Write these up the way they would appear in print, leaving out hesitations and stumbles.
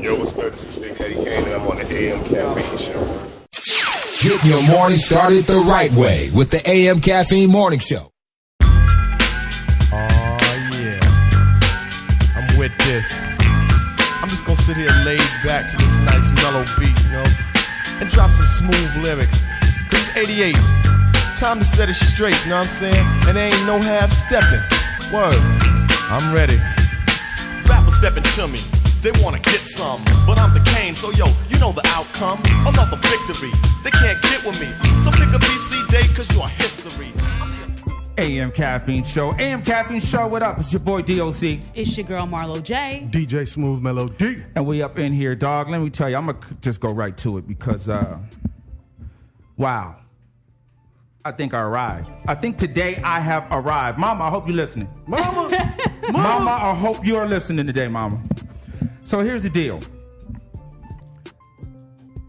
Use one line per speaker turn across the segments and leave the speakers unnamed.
Yo, what's good? This is Big Daddy Kane, and I'm on the AM Caffeine Show.
Get your morning started the right way with the AM Caffeine Morning Show.
Oh, yeah. I'm with this. I'm just gonna sit here laid back to this nice mellow beat, you know, and drop some smooth lyrics. Cause it's 88. Time to set it straight, you know what I'm saying? And there ain't no half stepping. Word. I'm ready. Rappers stepping to me. They wanna get some, but I'm the Kane, so yo, you know the outcome. Another victory, they can't get with me. So pick a BC date, cause you're history.
AM Caffeine Show. AM Caffeine Show, what up? It's your boy DOC.
It's your girl Marlo J.
DJ Smooth Mellow D.
And we up in here, dog. Let me tell you, I'm going to just go right to it because, wow. I think I arrived. I think today I have arrived. Mama, I hope you're listening.
Mama!
Mama, I hope you're listening today, Mama. So here's the deal.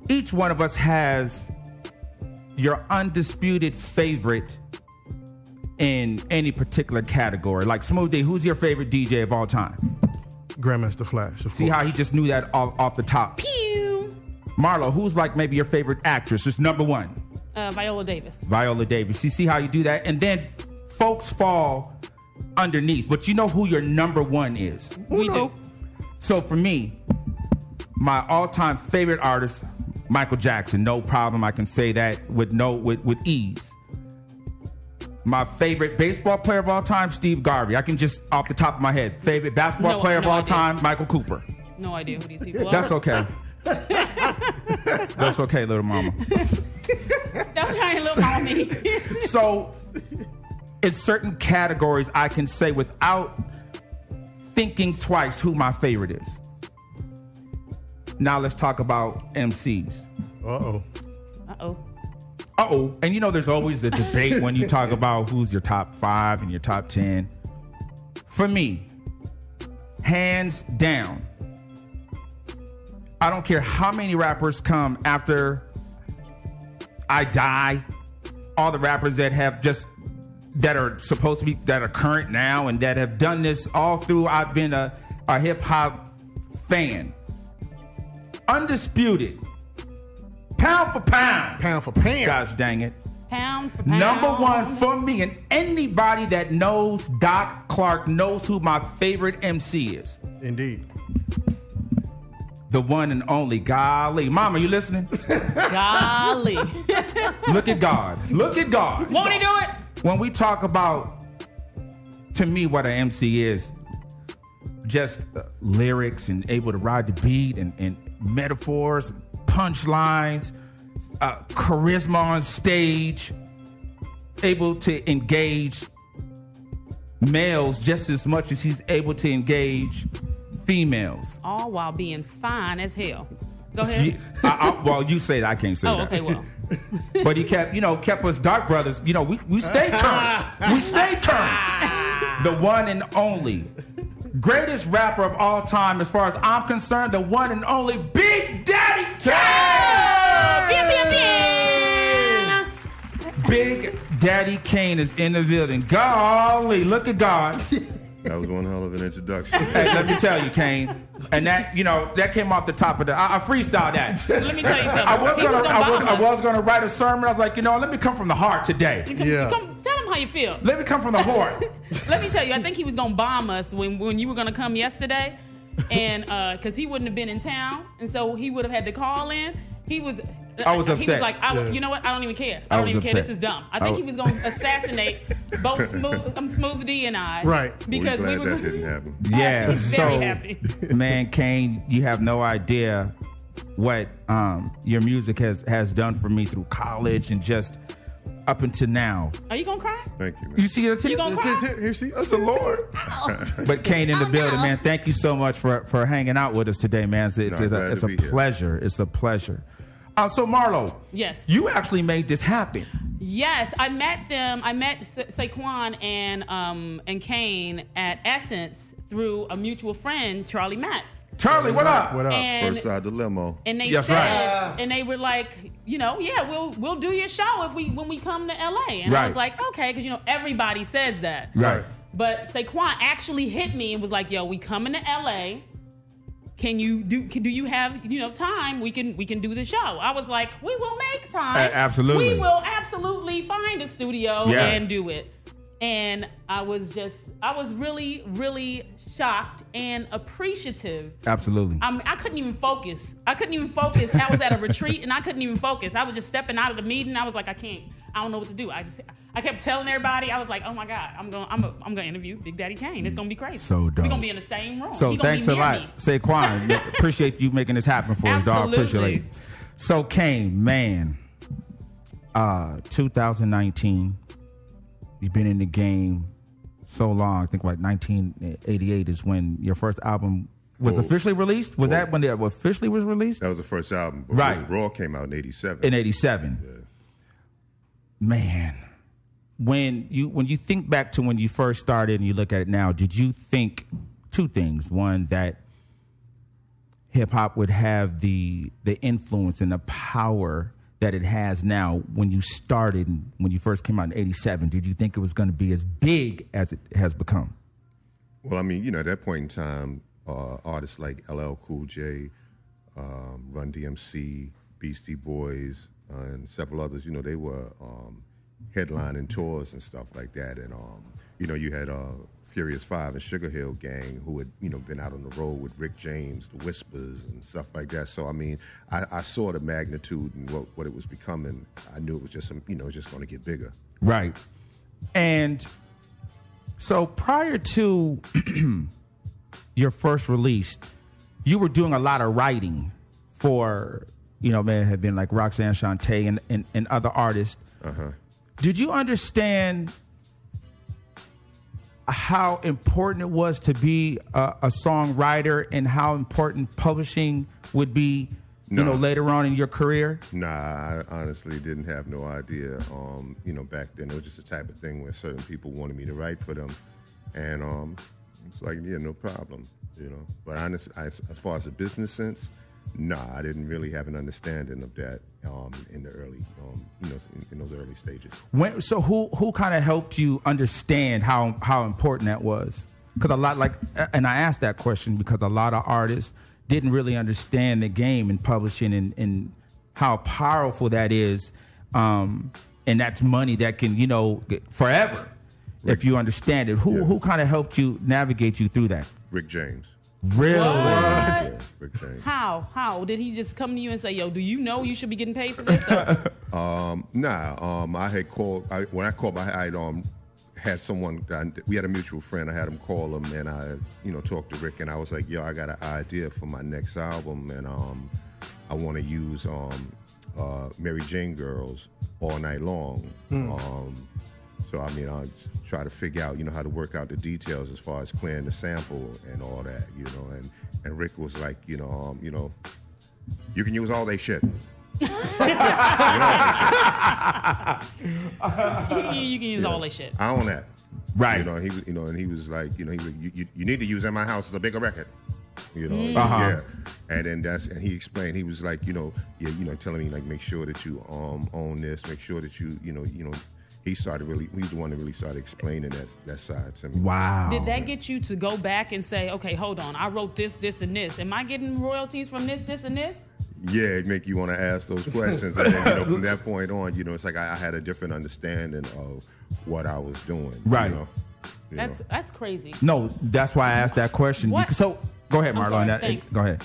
Each one of us has your undisputed favorite in any particular category. Like Smooth D, who's your favorite DJ of all time?
Grandmaster Flash, of
See
course.
how he just knew that off the top.
Pew!
Marlo, who's like maybe your favorite actress? Just number one.
Viola Davis.
Viola Davis. See how you do that? And then folks fall underneath. But you know who your number one is.
We do.
So for me, my all-time favorite artist, Michael Jackson. No problem. I can say that with ease. My favorite baseball player of all time, Steve Garvey. I can just off the top of my head. Favorite basketball player of all time, Michael Cooper.
No idea who these people are.
That's okay. That's okay, little mama.
Don't try and look on me.
So, in certain categories, I can say without thinking twice who my favorite is. Now let's talk about MCs.
Uh-oh.
Uh-oh.
Uh-oh. And you know there's always the debate when you talk about who's your top 5 and your top 10. For me, hands down, I don't care how many rappers come after I die, all the rappers that are supposed to be, that are current now and that have done this all through, I've been a hip hop fan. Undisputed. Pound for pound.
Pound for pound.
Gosh dang it.
Pound for pound.
Number one for me, and anybody that knows Doc Clark knows who my favorite MC is.
Indeed.
The one and only. Golly. Mama, you listening?
Golly.
Look at God. Look at God.
Won't he do it?
When we talk about, to me, what an MC is, just lyrics and able to ride the beat and metaphors, punchlines, charisma on stage, able to engage males just as much as he's able to engage females.
All while being fine as hell. Go ahead.
Well, you say that. I can't say that.
Oh, okay, well.
But he kept us Dark Brothers. You know, we stay current. We stay current. The one and only greatest rapper of all time, as far as I'm concerned, the one and only Big Daddy Kane. Big Daddy Kane is in the building. Golly, look at God.
That was one hell of an introduction.
Hey, let me tell you, Kane. And that, that came off the top of the. I freestyled that.
Let me tell you something.
I was gonna write a sermon. I was like, let me come from the heart today.
Tell him how you feel.
Let me come from the heart.
Let me tell you, I think he was gonna bomb us when you were gonna come yesterday, and because he wouldn't have been in town, and so he would have had to call in. I was upset. He was like, you know what? I don't even care. I don't even care. This is dumb. I think he was going to assassinate both Smooth D and I.
Right.
Because
we were glad that didn't happen.
Yeah.
Very happy.
Man, Kane, you have no idea what your music has done for me through college and just up until now.
Are you going to cry?
Thank you, man.
You see that?
You going to cry?
Here, see,
That's the Lord. But Kane in the building, man. Thank you so much for hanging out with us today, man. It's a pleasure. It's a pleasure. So Marlo,
yes,
you actually made this happen.
Yes, I met them. I met Saquon and Kane at Essence through a mutual friend, Charlie Mack.
Charlie, what up?
What up?
And,
First side the limo.
And they
That's
said,
right.
And they were like, we'll do your show when we come to LA. And
right.
I was like, okay, because everybody says that.
Right.
But Saquon actually hit me and was like, yo, we coming to LA. can you do you have time? We can do the show. I was like, we will make time.
Absolutely.
We will absolutely find a studio and do it. And I was really, really shocked and appreciative.
Absolutely.
I couldn't even focus. I was at a retreat and I couldn't even focus. I was just stepping out of the meeting. I was like, I don't know what to do. I kept telling everybody. I was like, oh my God, I'm gonna interview Big Daddy Kane. It's gonna be crazy.
So dope.
We're gonna be in the same room.
So thanks a lot, Saquon. Appreciate you making this happen for us, dog. Appreciate it. So Kane, man, 2019. You've been in the game so long. I think like 1988 is when your first album was officially released. Was that when it officially was released?
That was the first album.
Right.
Raw came out in 87.
In 87.
Yeah.
Man, when you think back to when you first started and you look at it now, did you think two things? One, that hip hop would have the influence and the power that it has now. When you started, when you first came out in 87, did you think it was going to be as big as it has become?
Well, I mean, at that point in time, artists like LL Cool J, Run DMC, Beastie Boys, and several others, they were headlining tours and stuff like that. And, you had Furious Five and Sugar Hill Gang, who had, been out on the road with Rick James, the Whispers, and stuff like that. So, I mean, I saw the magnitude and what it was becoming. I knew it was just, just going to get bigger.
Right. And so prior to your first release, you were doing a lot of writing for, may have been like Roxanne Shante and other artists.
Uh-huh.
Did you understand how important it was to be a songwriter and how important publishing would be, later on in your career?
Nah, I honestly didn't have no idea. Back then it was just the type of thing where certain people wanted me to write for them, and it's like, yeah, no problem, But honestly, as far as the business sense, nah, I didn't really have an understanding of that in the early, in those early stages.
So who kind of helped you understand how important that was? Because and I asked that question because a lot of artists didn't really understand the game in publishing and how powerful that is, and that's money that can forever if you understand it. Who kind of helped you navigate you through that?
Rick James.
Really?
Yeah, Rick James.
How did he just come to you and say, "Yo, do you know you should be getting paid for this?"
Nah. I had called. When I called, I had someone. We had a mutual friend. I had him call him, and I, talked to Rick, and I was like, "Yo, I got an idea for my next album, and I want to use Mary Jane Girls all night long." So, I mean, I'll try to figure out, how to work out the details as far as clearing the sample and all that, and Rick was like, you can use all they shit.
You can use all they shit.
I own that.
Right.
And he was like, he was, you need to use In My House as a bigger record.
Uh-huh.
Yeah. And then he explained, he was like, telling me, like, make sure that you own this, make sure that you he's the one that really started explaining that side to me.
Wow.
Did that get you to go back and say, okay, hold on, I wrote this, and this. Am I getting royalties from this, and this?
Yeah, it make you want to ask those questions. And then, from that point on, it's like I had a different understanding of what I was doing.
Right.
That's crazy.
No, that's why I asked that question. So go ahead, Marlon.
Thanks.
Go ahead.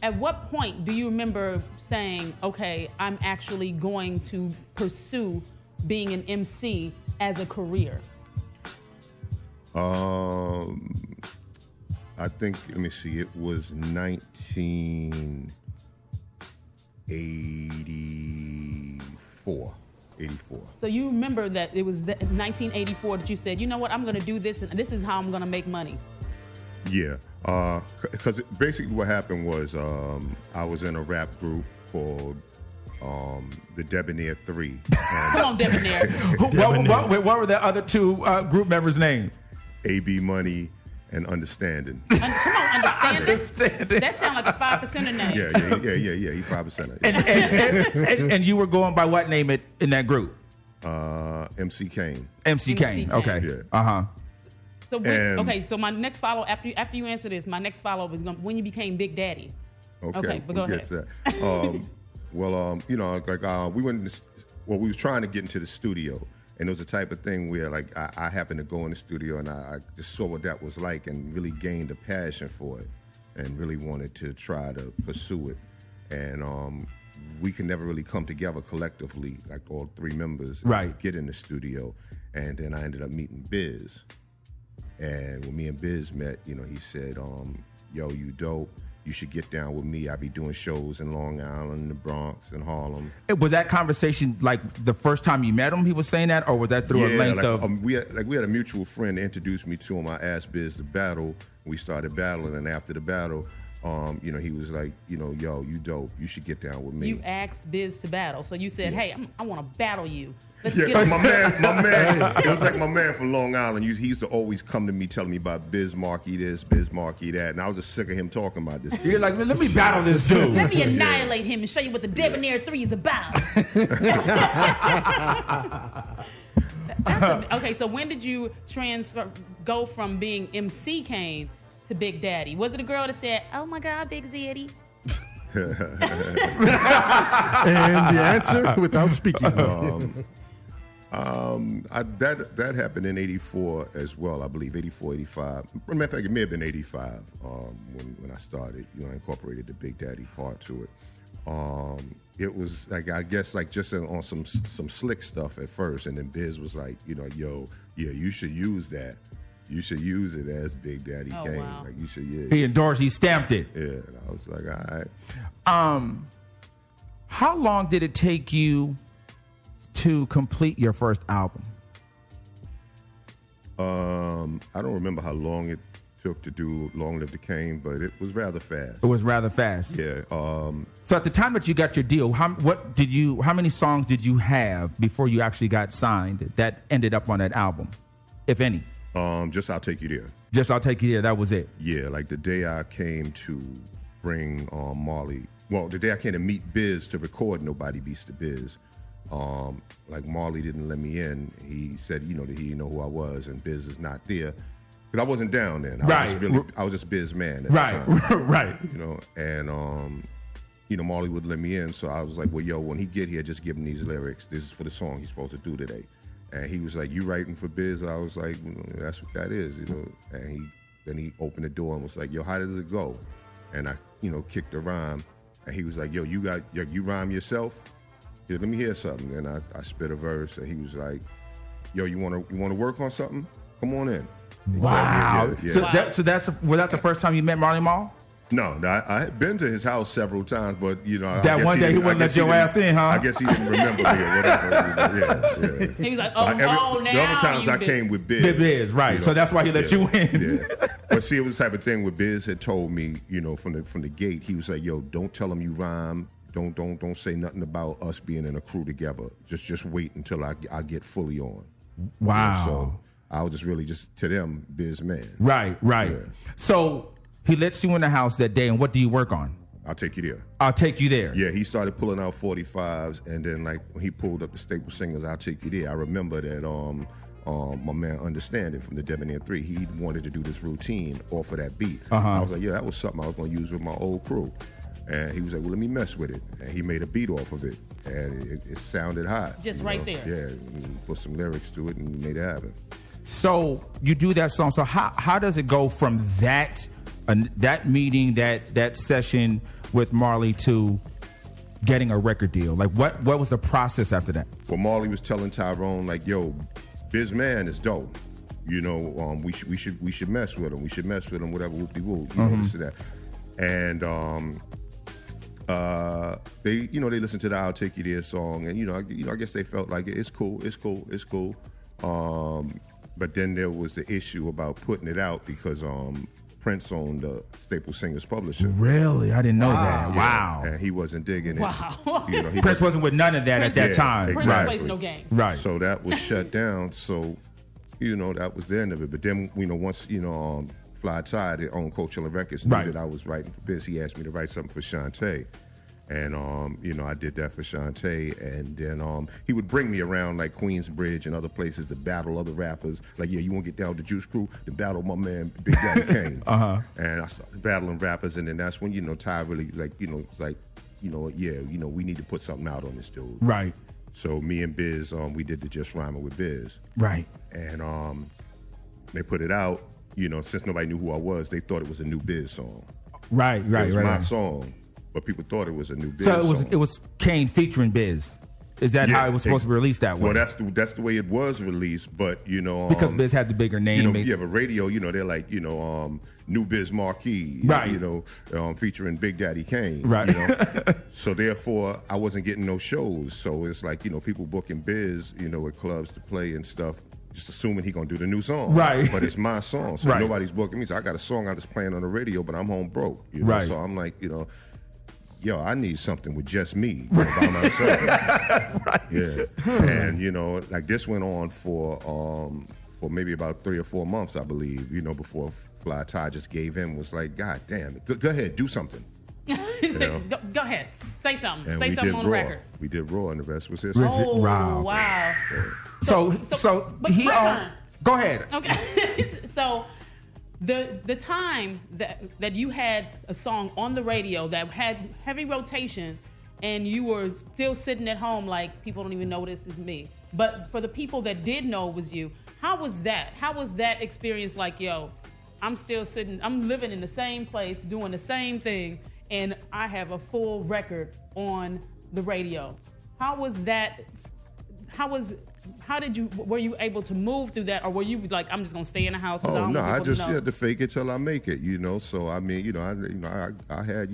At what point do you remember saying, okay, I'm actually going to pursue being an MC as a career?
I think, let me see, it was 1984.
So you remember that it was 1984 that you said, you know what, I'm going to do this, and this is how I'm going to make money.
Yeah, because basically what happened was I was in a rap group called the Debonair 3.
Come on, Debonair.
What were the other two group members' names?
AB Money and Understanding.
Come on, Understanding. That sounds like a 5%er name.
Yeah. He's 5%er.
And you were going by what name in that group?
MC Kane.
MC Kane. Okay.
Yeah.
Uh-huh.
So so my next follow after you answer this, my next follow is when you became Big Daddy.
Okay,
but go ahead.
We went. We was trying to get into the studio, and it was the type of thing where like I happened to go in the studio and I just saw what that was like and really gained a passion for it, and really wanted to try to pursue it, and we could never really come together collectively, like all three members,
right?
Get in the studio, and then I ended up meeting Biz. And when me and Biz met, he said, yo, you dope. You should get down with me. I be doing shows in Long Island, the Bronx, and Harlem.
Was that conversation like the first time you met him? He was saying that, or was that through a length of?
We had a mutual friend that introduced me to him. I asked Biz to battle. We started battling, and after the battle, he was like, yo, you dope. You should get down with me.
You asked Biz to battle, so you said, hey, I want to battle you.
My man. It was like my man from Long Island. He used to always come to me telling me about Biz Markie this, Biz Markie that, and I was just sick of him talking about this.
You're like, let me battle this dude.
Let me annihilate him and show you what the Debonair 3 is about. Okay, so when did you go from being MC Kane to Big Daddy? Was it a girl that said, "Oh my God, Big Zaddy"?
And the answer, without speaking.
That happened in 84 as well, I believe, 84, 85. Matter of fact, it may have been 85 when I started. I incorporated the Big Daddy part to it. It was like, I guess, like just on some slick stuff at first, and then Biz was like, yo, yeah, you should use that. You should use it as Big Daddy Kane.
Wow.
Like you should, yeah.
He endorsed. He stamped it.
Yeah, and I was like, all right.
How long did it take you to complete your first album?
I don't remember how long it took to do Long Live the Kane, but it was rather fast.
It was rather fast.
Yeah.
So at the time that you got your deal, how many songs did you have before you actually got signed that ended up on that album, if any?
Just I'll Take You There.
Just I'll Take You There. That was it.
Yeah, like the day I came to bring Marley. Well, the day I came to meet Biz to record Nobody Beats the Biz. Like Marley didn't let me in. He said, that he didn't know who I was, and Biz is not there. Because I wasn't down then. I was just Biz man at the time.
Right.
And Marley would let me in, so I was like, well, yo, when he get here, just give him these lyrics. This is for the song he's supposed to do today. And he was like, you writing for Biz? I was like, that's what that is, And then he opened the door and was like, yo, how does it go? And I, kicked the rhyme. And he was like, yo, you rhyme yourself? Yeah, let me hear something. And I spit a verse, and he was like, yo, you wanna work on something? Come on in.
Wow.
Yeah.
So was that the first time you met Marley Marl?
No, I had been to his house several times, but
that one day he wouldn't let your ass in, huh?
I guess he didn't remember me or whatever.
Yeah. He was like, now
the other times I came with Biz.
Biz, right? So that's why he let you in.
Yeah. But see, it was the type of thing where Biz had told me, from the gate, he was like, yo, don't tell him you rhyme. Don't say nothing about us being in a crew together. Just wait until I get fully on.
Wow.
So I was just really to them Biz man.
Right. Yeah. So he lets you in the house that day, and what do you work on?
I'll Take You There.
I'll Take You There.
Yeah, he started pulling out 45s, and then like when he pulled up the staple singers, I'll Take You There. I remember that my man Understanding from the Debonair 3, he wanted to do this routine off of that beat. I was like, yeah, that was something I was going to use with my old crew. And he was like, well, let me mess with it. And he made a beat off of it. And it sounded hot.
Just right there.
Yeah, and put some lyrics to it and made it happen.
So you do that song. So how does it go from that meeting, that session with Marley to getting a record deal? Like what was the process after that?
Well, Marley was telling Tyrone, like, yo, Biz Man is dope. We should mess with him. We should mess with him, whatever, whoop-de-whoop. This and that. And they listened to the I'll Take You There song, and I guess they felt like it's cool. But then there was the issue about putting it out because Prince owned the Staple Singers publisher.
Really? I didn't know that.
Yeah.
Wow.
And he wasn't digging it.
Wow.
Prince wasn't with none of that at that time.
Prince plays no game.
Right.
So that was shut down. So, that was the end of it. But then, once, Fly Tide, that owned Coachella Records, knew that I was writing for Biz. He asked me to write something for Shantae. And I did that for Shantae, and then he would bring me around like Queensbridge and other places to battle other rappers. Like, yeah, you want to get down with the Juice Crew? Then battle my man Big Daddy Kane. And I started battling rappers, and then that's when Ty really it's like, we need to put something out on this dude.
Right.
So me and Biz, we did the Just Rhyming with Biz.
Right.
And they put it out. Since nobody knew who I was, they thought it was a new Biz song.
Right.
It was my song. But people thought it was a new Biz
So
song.
it was Kane featuring Biz. Is that how it was supposed to be released that way?
Well, that's the way it was released, but
because Biz had the bigger name.
But radio, they're like New Biz Marquee,
right?
Featuring Big Daddy Kane,
right?
So therefore, I wasn't getting no shows. So it's like people booking Biz, at clubs to play and stuff, just assuming he gonna do the new song,
right?
But it's my song, so nobody's booking me. So I got a song I was playing on the radio, but I'm home broke,
right?
So I'm like, yo, I need something with just me by myself.
Right.
Yeah. And, like this went on for maybe about 3 or 4 months, I believe, before Fly Ty just gave in, was like, God damn it. Go ahead, do something.
Go ahead. Say something.
And
Say something on the record.
We did Raw, and the rest was history.
Oh, wow.
Yeah.
So
he go ahead.
Okay. So the time that you had a song on the radio that had heavy rotation and you were still sitting at home like, people don't even know this is me. But for the people that did know it was you, how was that? How was that experience like, yo, I'm still sitting, I'm living in the same place, doing the same thing, and I have a full record on the radio. How was that? Were you able to move through that, or were you like, I'm just gonna stay in the house?
Oh no, I just had to fake it till I make it, So I mean, I had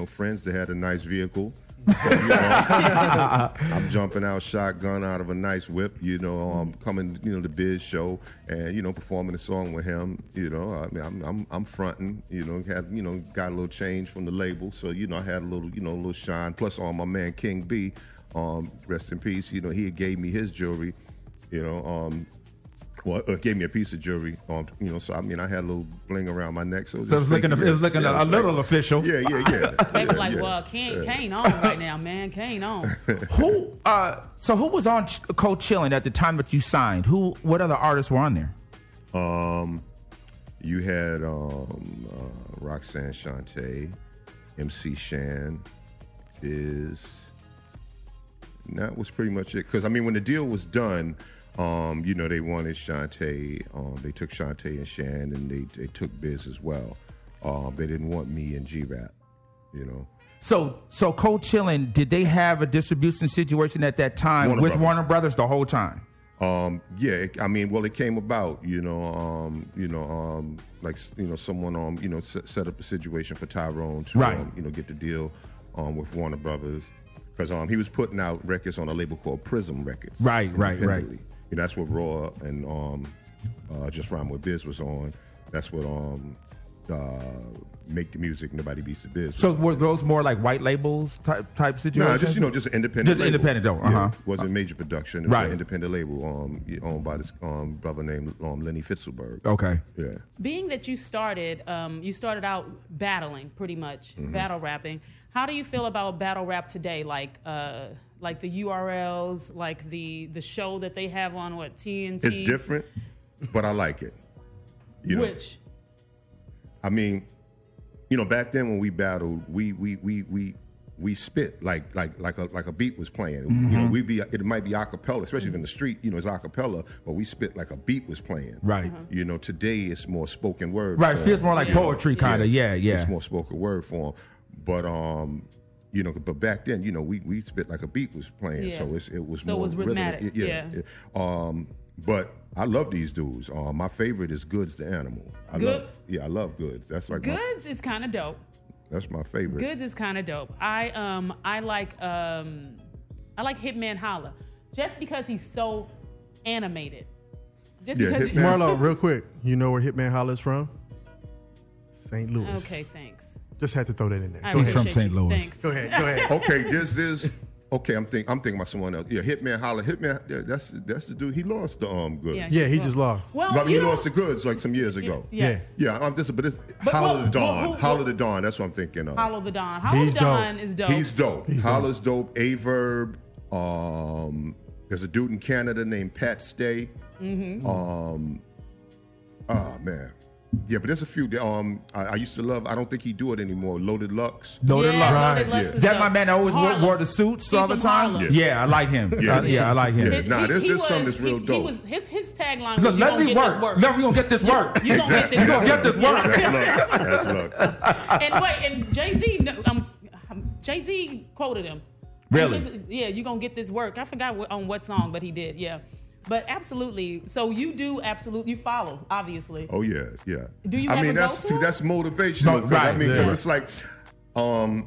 friends that had a nice vehicle. So, I'm jumping out shotgun out of a nice whip, I'm coming, the Biz show and, performing a song with him, I mean, I'm fronting, got a little change from the label. So, I had a little shine. Plus my man King B, rest in peace, he had gave me his jewelry, gave me a piece of jewelry, so I mean, I had a little bling around my neck. So it was looking a
little official.
Yeah.
They were like, well, Kane on right now, man. Kane on.
Who was on Cold Chillin' at the time that you signed? What other artists were on there?
You had Roxanne Shantae, MC Shan, Biz. And that was pretty much it. Because, I mean, when the deal was done, they wanted Shantae. They took Shantae and Shan, and they took Biz as well. They didn't want me and G-Rap,
So Cold Chillin', did they have a distribution situation at that time Warner Brothers the whole time?
It came about, someone, set up a situation for Tyrone to, get the deal with Warner Brothers. Because he was putting out records on a label called Prism Records.
Right.
That's what Raw and Just Rhyme with Biz was on. That's what Make the Music, Nobody Beats the Biz.
So were those more like white labels type situations?
No, just an independent label.
Independent though,
Yeah, it wasn't major production. It was an independent label owned by this brother named Lenny Fitzelberg.
Okay.
Yeah.
Being that you started out battling, pretty much, battle rapping. How do you feel about battle rap today? Like the URLs, like the show that they have on TNT?
It's different, but I like it.
Which?
I mean, back then when we battled, we spit like a beat was playing.
Mm-hmm.
It might be a cappella, especially in the street. It's a cappella, but we spit like a beat was playing.
Right.
Today it's more spoken word.
Right. It feels more like poetry, kind of. Yeah.
It's more spoken word form, but but back then, we spit like a beat was playing, so it was more
rhythmic.
Yeah. But I love these dudes. My favorite is Goods the Animal. I love Goods. That's like
Goods is kind of dope.
That's my favorite.
Goods is kind of dope. I like Hitman Holla, just because he's so animated.
Marlo, real quick, you know where Hitman Holla is from? St. Louis.
Okay, thanks.
Just had to throw that in there.
He's from St. Louis.
Thanks.
Go ahead.
Okay, there's Okay, I'm thinking about someone else. Yeah, Hitman Holla. Hitman, that's the dude. He lost the goods.
Yeah, he just lost.
Well,
he lost the goods like some years ago.
Yes.
Yeah. But it's Holla the Dawn. Holla the Dawn. That's what I'm thinking of.
Hollow the Dawn. Hollow the Dawn is dope.
He's dope. Holla's dope. A-Verb. There's a dude in Canada named Pat Stay. Mm-hmm. Oh man. Yeah, but there's a few. I used to love. I don't think he do it anymore. Loaded Lux.
Loaded Lux.
Loaded Lux
Is that my man that always wore the suits all the time? Yeah, I like him. I like him.
Yeah. There's something that's real dope.
His tagline was,
let me work. We're going to get this work.
You going to get this work.
That's Lux.
And Jay-Z quoted him.
Really?
You're going to get this work. I forgot on what song, but he did, yeah. But absolutely. So you do absolutely follow, obviously.
Oh yeah.
Do you? I mean,
that's motivational.
Right.
I mean, it's like, I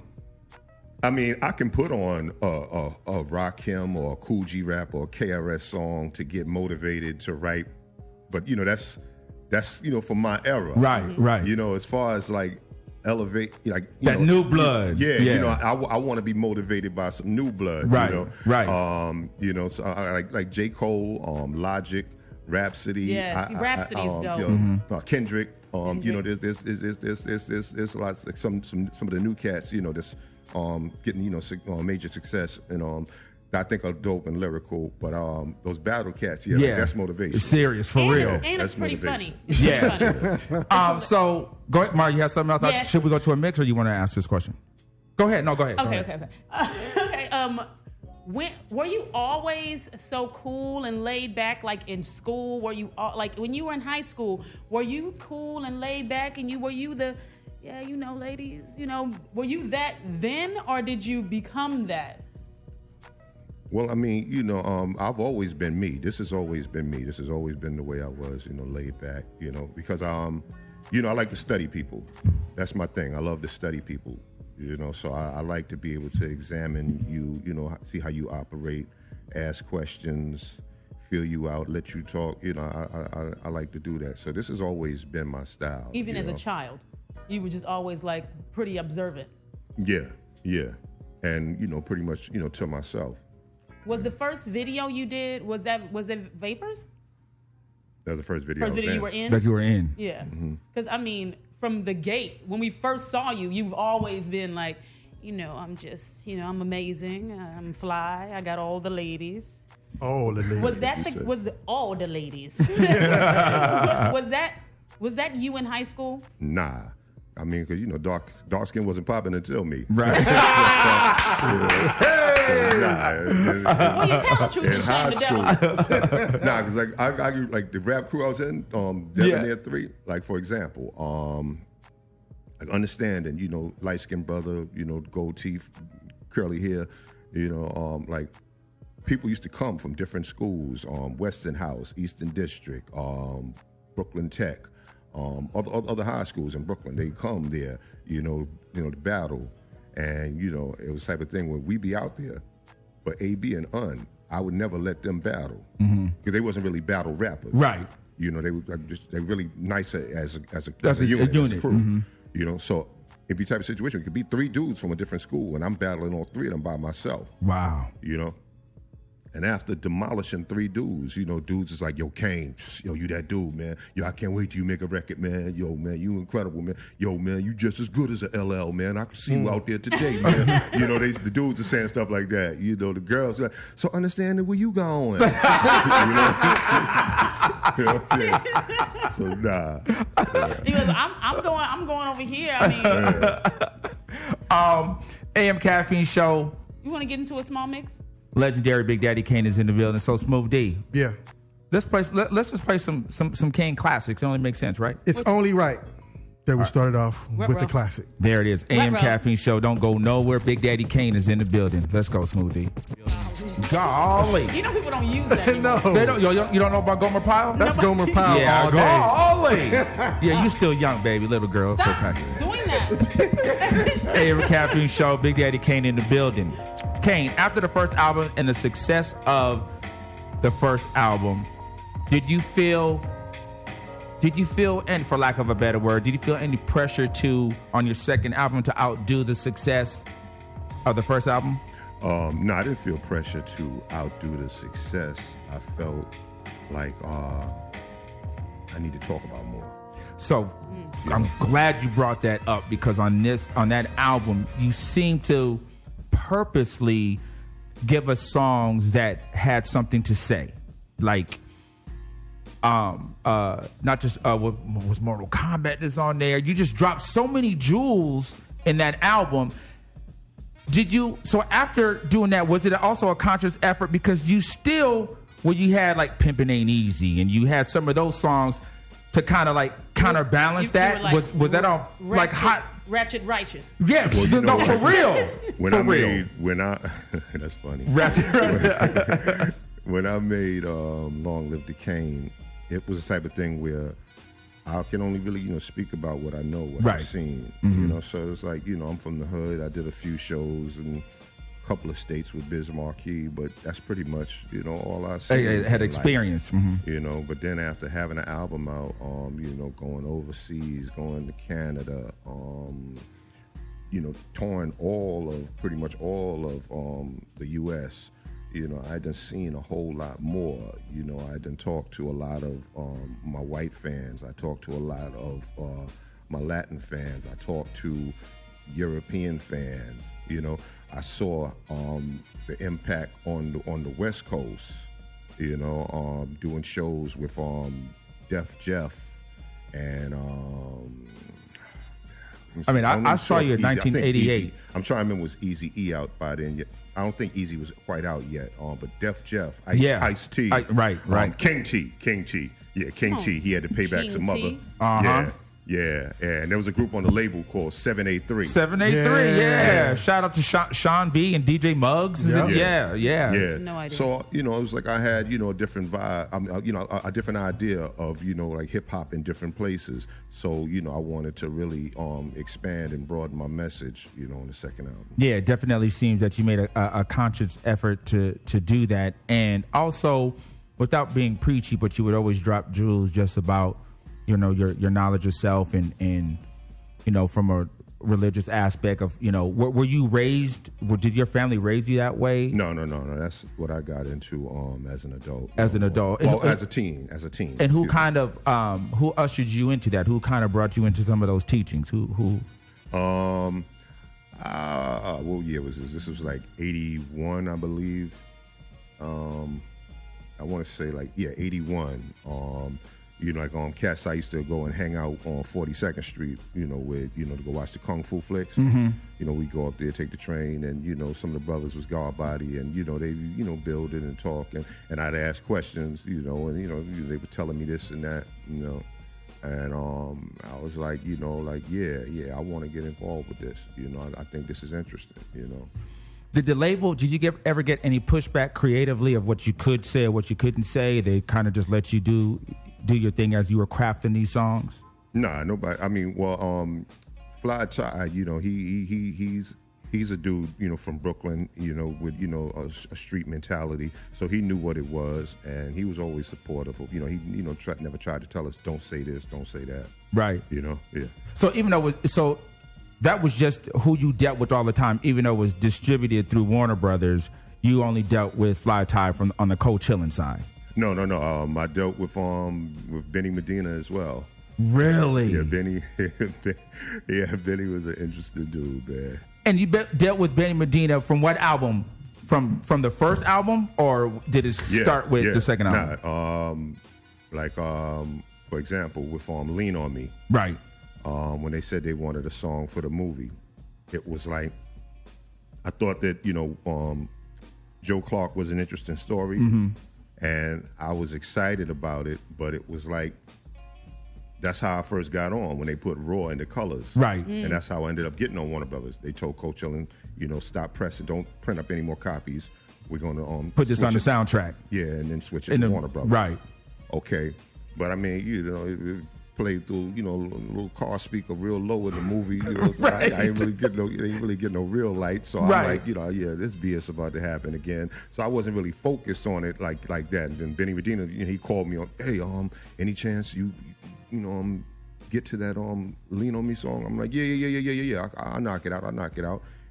mean, I can put on a Rakim or a Cool G rap or a KRS song to get motivated to write, but that's for my era.
Right.
As far as like elevate, like
that new blood.
Yeah. I want to be motivated by some new blood.
Right.
So I like J. Cole, Logic, Rhapsody.
Yeah, Rhapsody's dope.
Kendrick. There's a lot like some of the new cats. That's getting major success, and I think are dope and lyrical. But those battle cats, like, that's motivation.
It's serious for real.
And
that's
it's pretty
motivation.
funny.
Yeah. So go ahead, Mara. You have something else?
Yes.
Should we go to a mix, or you want to ask this question? Go ahead. No, go ahead.
Okay. Were you always so cool and laid back, like in school? Were you like when you were in high school? Were you cool and laid back, and were you the ladies? Were you that then, or did you become that?
Well, I mean, I've always been me. This has always been me. This has always been the way I was, laid back, because I like to study people. That's my thing. I love to study people. So I like to be able to examine you, see how you operate, ask questions, feel you out, let you talk. I like to do that. So this has always been my style.
Even as a child, you were just always like pretty observant.
Yeah. And, pretty much, to myself.
Was the first video you did, was it Vapors?
That was the first video
you were in?
That you were in.
Yeah. Because, I mean, from the gate, when we first saw you, you've always been like, I'm just, I'm amazing. I'm fly. I got all the ladies.
All the ladies.
All the ladies? Was that you in high school?
Nah. I mean, because, dark skin wasn't popping until me.
Right.
Well, you tell the truth.
In high school. Because I like the rap crew I was in, Debonair 3, like, for example, like Understanding, light-skinned brother, gold teeth, curly hair, like, people used to come from different schools, Weston House, Eastern District, Brooklyn Tech, other high schools in Brooklyn. They come there, to battle. And, it was the type of thing where we be out there, but AB and I would never let them battle because they wasn't really battle rappers.
Right.
They were they're really nicer as a unit. As a crew. So it'd be the type of situation. It could be 3 dudes from a different school and I'm battling all 3 of them by myself.
Wow.
And after demolishing 3 dudes, dudes is like, yo, Kane, yo, you that dude, man. Yo, I can't wait till you make a record, man. Yo, man, you incredible, man. Yo, man, you just as good as a LL, man. I can see you out there today, man. The dudes are saying stuff like that. The girls are like, so understanding where you going. So, nah.
He goes, I'm going over here. I mean.
AM Caffeine Show.
You want to get into a small mix?
Legendary Big Daddy Kane is in the building. So Smooth D.
Yeah.
Let's just play some Kane classics. It only makes sense, right?
It's only right that we started off with the classic.
There it is. AM Caffeine Show. Don't go nowhere. Big Daddy Kane is in the building. Let's go, Smooth D. Golly.
People don't use that anymore.
No.
They don't. You don't know about Gomer Pyle?
That's Gomer Pyle all day.
Golly. Yeah, you still young, baby, little girl.
Stop doing that.
AM Caffeine Show. Big Daddy Kane in the building. Kane, after the first album and the success of the first album, did you feel, and for lack of a better word, did you feel any pressure on your second album to outdo the success of the first album?
No, I didn't feel pressure to outdo the success. I felt like I need to talk about more.
So I'm glad you brought that up, because on that album, you seem to purposely give us songs that had something to say, like not just what was Mortal Kombat is on there. You just dropped so many jewels in that album. So after doing that, was it also a conscious effort, because you still, well, you had like Pimpin' Ain't Easy, and you had some of those songs to kind of like counterbalance that? Like, was that on like hot?
Ratchet Righteous.
Yeah, well, no, for real.
That's funny.
Ratchet.
When I made Long Live the Kane, it was the type of thing where I can only really, speak about what I know, what I've seen.
Mm-hmm.
So it's like, I'm from the hood. I did a few shows in a couple of states with Biz Markie, but that's pretty much, all I see.
Had experience.
Mm-hmm. But then after having an album out, going overseas, going to Canada, touring pretty much all of the U.S., I done seen a whole lot more. I done talked to a lot of my white fans. I talked to a lot of my Latin fans. I talked to European fans. I saw the impact on the West Coast. Doing shows with Def Jeff and.
I saw you in 1988.
I'm trying to remember, was Eazy-E out by then yet? I don't think Eazy was quite out yet. But Def Jeff, Ice-T.
Right.
King T. Yeah, King T. He had to pay back some mother. Yeah. And there was a group on the label called 783.
783, yeah. Shout out to Sean B and DJ Muggs. Yeah.
No idea.
So, it was like I had, a different vibe, a different idea of, like hip hop in different places. So, I wanted to really expand and broaden my message, on the second album.
Yeah, it definitely seems that you made a conscious effort to do that. And also, without being preachy, but you would always drop jewels just about, your knowledge of self and from a religious aspect of, were you raised, did your family raise you that way?
No. That's what I got into as an adult.
As an adult.
Well, as a teen.
And who kind of, who ushered you into that? Who kind of brought you into some of those teachings? Who?
What year was this? This was like 81, I believe. I want to say 81. Cats I used to go and hang out on 42nd Street, with, to go watch the Kung Fu flicks.
Mm-hmm.
We'd go up there, take the train, and, some of the brothers was guard body, and, they, build it and talk, and I'd ask questions, and, they were telling me this and that, and I was like, I want to get involved with this, I think this is interesting,
Did the label, did you ever get any pushback creatively of what you could say or what you couldn't say? They kind of just let you do your thing as you were crafting these songs?
Nah, nobody. I mean, Fly Ty, he's a dude, from Brooklyn, with, a street mentality. So he knew what it was, and he was always supportive of, he, never tried to tell us, don't say this, don't say that.
Right.
Yeah.
So even though that was just who you dealt with all the time, even though it was distributed through Warner Brothers, you only dealt with Fly Ty on the co-chilling side.
No. I dealt with Benny Medina as well.
Really?
Yeah, Benny was an interesting dude, man.
And you dealt with Benny Medina from what album? From the first album, or did it start with the second album?
For example, with Lean on Me.
Right.
When they said they wanted a song for the movie, it was like, I thought that, Joe Clark was an interesting story.
Mm-hmm.
And I was excited about it, but it was like, that's how I first got on, when they put Raw into colors.
Right.
And that's how I ended up getting on Warner Brothers. They told Coach Chillin, stop pressing, don't print up any more copies. We're going to
put this on the soundtrack.
Yeah, and then switch it to Warner Brothers.
Right.
Okay. But I mean, it played through, a little car speaker real low in the movie. So
right.
I ain't really get no real light. So I'm like, this BS about to happen again. So I wasn't really focused on it like that. And then Benny Medina, he called me on, hey, any chance you get to that Lean On Me song? I'm like, yeah. I'll knock it out.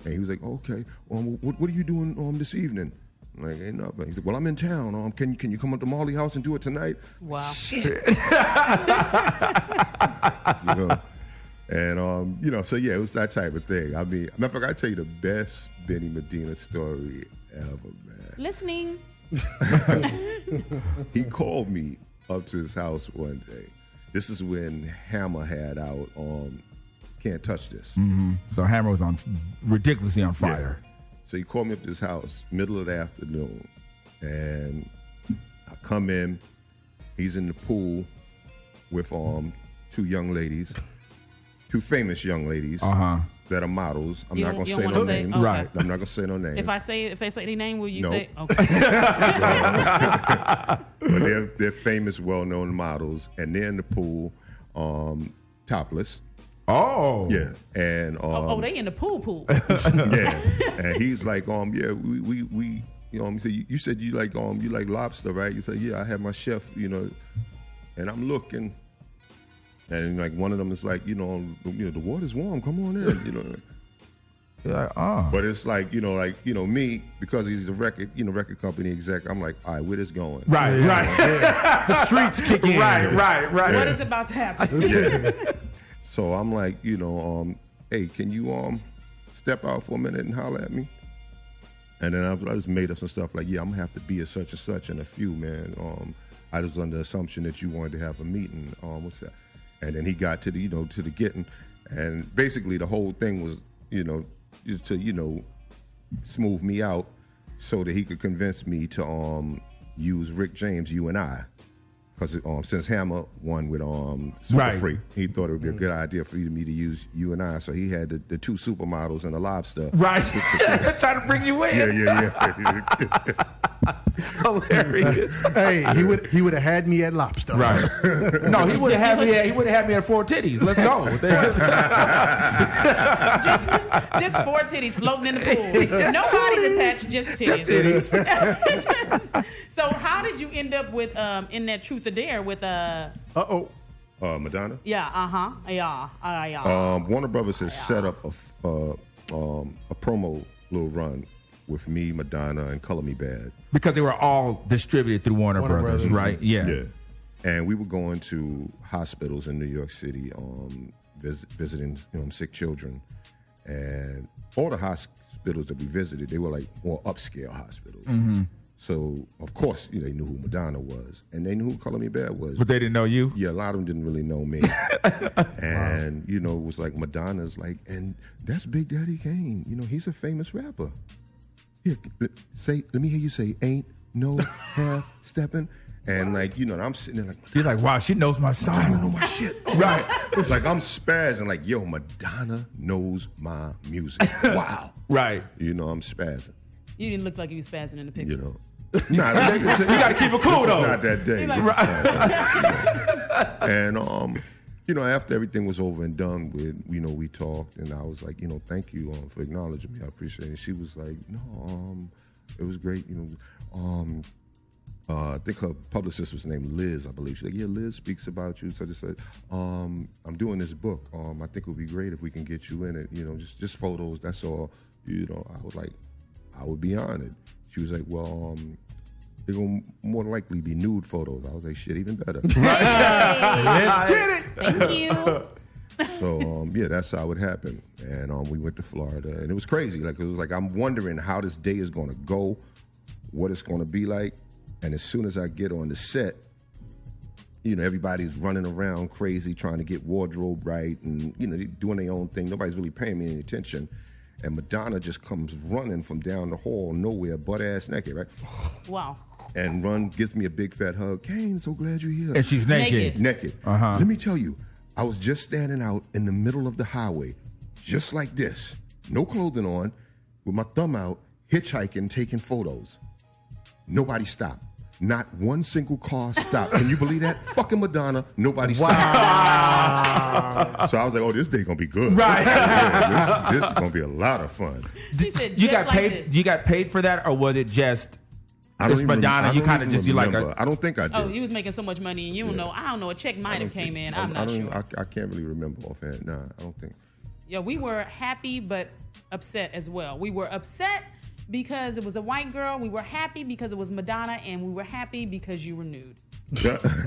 And he was like, okay. What are you doing this evening? I'm like, ain't nothing. He's like, well, I'm in town. Can you come up to Marley House and do it tonight?
Wow.
Shit. And so yeah, it was that type of thing. I mean, matter of fact, I tell you the best Benny Medina story ever, man.
Listening.
He called me up to his house one day. This is when Hammer had out Can't Touch This.
Mm-hmm. So Hammer was ridiculously on fire.
Yeah. So he called me up to his house, middle of the afternoon, and I come in. He's in the pool with two young ladies, two famous young ladies that are models. I'm not gonna say no names.
Okay.
Right. I'm not gonna say no names.
If they say their name, will you
No.
say okay?
But they're famous, well-known models, and they're in the pool, topless.
Oh.
Yeah. And
they in the pool.
Yeah. And he's like, we you said you like lobster, right? You said, yeah, I have my chef, and I'm looking, and like one of them is like, the water's warm, come on in, But it's like, me, because he's a record company exec, I'm like, all right, where this going?
Right.
Yeah. The streets kick in.
Right.
What is about to happen?
Yeah. So I'm like, hey, can you step out for a minute and holler at me? And then I just made up some stuff like, yeah, I'm gonna have to be at such and such in a few, man. I was under the assumption that you wanted to have a meeting. What's that? And then he got to the, to the getting, and basically the whole thing was, to smooth me out so that he could convince me to use Rick James, You and I. Because since Hammer won with Super Free, he thought it would be a good idea for me to use You and I. So he had the two supermodels and the lobster.
Right. Trying to bring you in.
Yeah.
Hilarious.
Hey, he would have had me at lobster.
Right. No, he would have had me at Four Titties. Let's go.
just four titties floating in the pool. No bodies attached, just titties. So how did you end up with in that Truth or Dare with
Madonna?
Yeah, yeah.
Warner Brothers has set up a promo little run with me, Madonna, and Color Me Bad.
Because they were all distributed through Warner Brothers, right? Yeah.
And we were going to hospitals in New York City, visiting sick children. And all the hospitals that we visited, they were like more upscale hospitals. Mm-hmm. So, of course, they knew who Madonna was. And they knew who Color Me Bad was.
But they didn't know you?
Yeah, a lot of them didn't really know me. And, it was like Madonna's like, and that's Big Daddy Kane. He's a famous rapper. Here, let me hear you say, ain't no half stepping. And I'm sitting there like,
you're like, wow, she knows my song.
Madonna know my shit. Oh,
right.
It's like I'm spazzing like, yo, Madonna knows my music. Wow.
Right.
I'm spazzing.
You didn't look like you was spazzing in the picture.
You
got to keep it cool, though.
It's not that day.
Like,
And, after everything was over and done with, we talked, and I was like, thank you for acknowledging me. I appreciate it. She was like, no, it was great. I think her publicist was named Liz, I believe. She's like, yeah, Liz speaks about you. So I just said, I'm doing this book. I think it would be great if we can get you in it. Just photos, that's all. I was like, I would be honored. She was like, well, they're going to more likely be nude photos. I was like, shit, even better.
hey,
let's get it.
Thank you.
So, that's how it happened. And we went to Florida. And it was crazy. It was like, I'm wondering how this day is going to go, what it's going to be like. And as soon as I get on the set, everybody's running around crazy trying to get wardrobe right and, they're doing their own thing. Nobody's really paying me any attention. And Madonna just comes running from down the hall, nowhere, butt-ass naked, right?
Wow.
And gives me a big fat hug. Kane, so glad you're here.
And she's naked.
Naked. Uh-huh. Let me tell you, I was just standing out in the middle of the highway, just like this, no clothing on, with my thumb out, hitchhiking, taking photos. Nobody stopped. Not one single car stopped. Can you believe that? Fucking Madonna, nobody stopped. Wow. So I was like, oh, this day gonna be good.
Right.
This is gonna be a lot of fun.
You got paid for that, or was it just It's Madonna. You kind of just, you like
I don't think I did.
Oh, he was making so much money, and you don't know. I don't know. A check might have came in. I'm not sure.
I can't really remember offhand. Nah, I don't think.
Yeah, we were happy but upset as well. We were upset because it was a white girl. We were happy because it was Madonna, and we were happy because you were nude.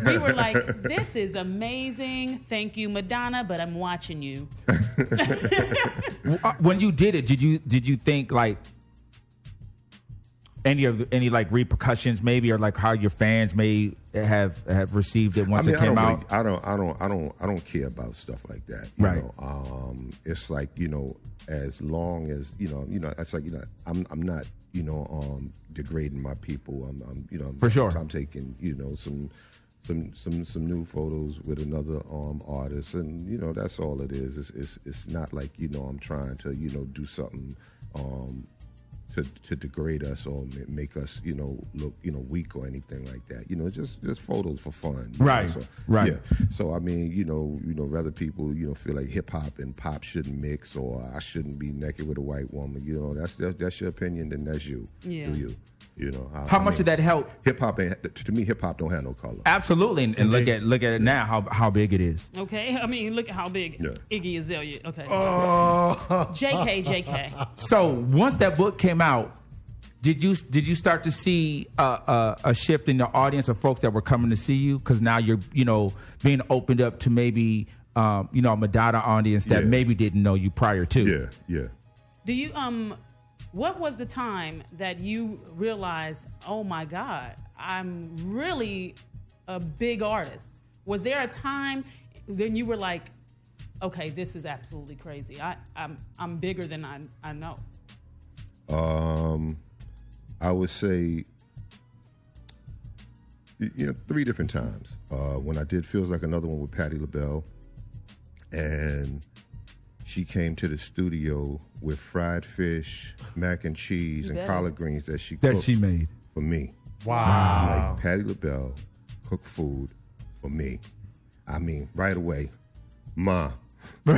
We were like, this is amazing. Thank you, Madonna, but I'm watching you.
When you did it, did you think like any like repercussions maybe, or like how your fans may have received it once it came out?
I don't care about stuff like that. You know? It's like, as long as it's like, I'm not degrading my people. I'm
for sure.
I'm taking some new photos with another artist, and that's all it is. It's not like I'm trying to do something to degrade us or make us look weak or anything like that. Just photos for fun.
Right.
So,
right.
Yeah. So I mean, rather people feel like hip hop and pop shouldn't mix, or I shouldn't be naked with a white woman. That's your opinion, then that's you.
Yeah.
Do you?
How much did that help?
Hip hop to me. Hip hop don't have no color.
Absolutely, and look at it now. How big it is.
Okay, I mean, look at how big Iggy Azalea. Okay. JK.
So once that book came out, did you start to see a shift in the audience of folks that were coming to see you? Because now you're being opened up to maybe a Madonna audience that maybe didn't know you prior to.
Yeah.
Do you What was the time that you realized, oh my God, I'm really a big artist? Was there a time then you were like, okay, this is absolutely crazy. I'm bigger than I know.
I would say, 3 different times. When I did Feels Like Another One with Patti LaBelle, and she came to the studio with fried fish, mac and cheese, and collard greens that she
made
for me.
Wow.
Like Patti LaBelle cooked food for me. I mean, right away, Ma. Guess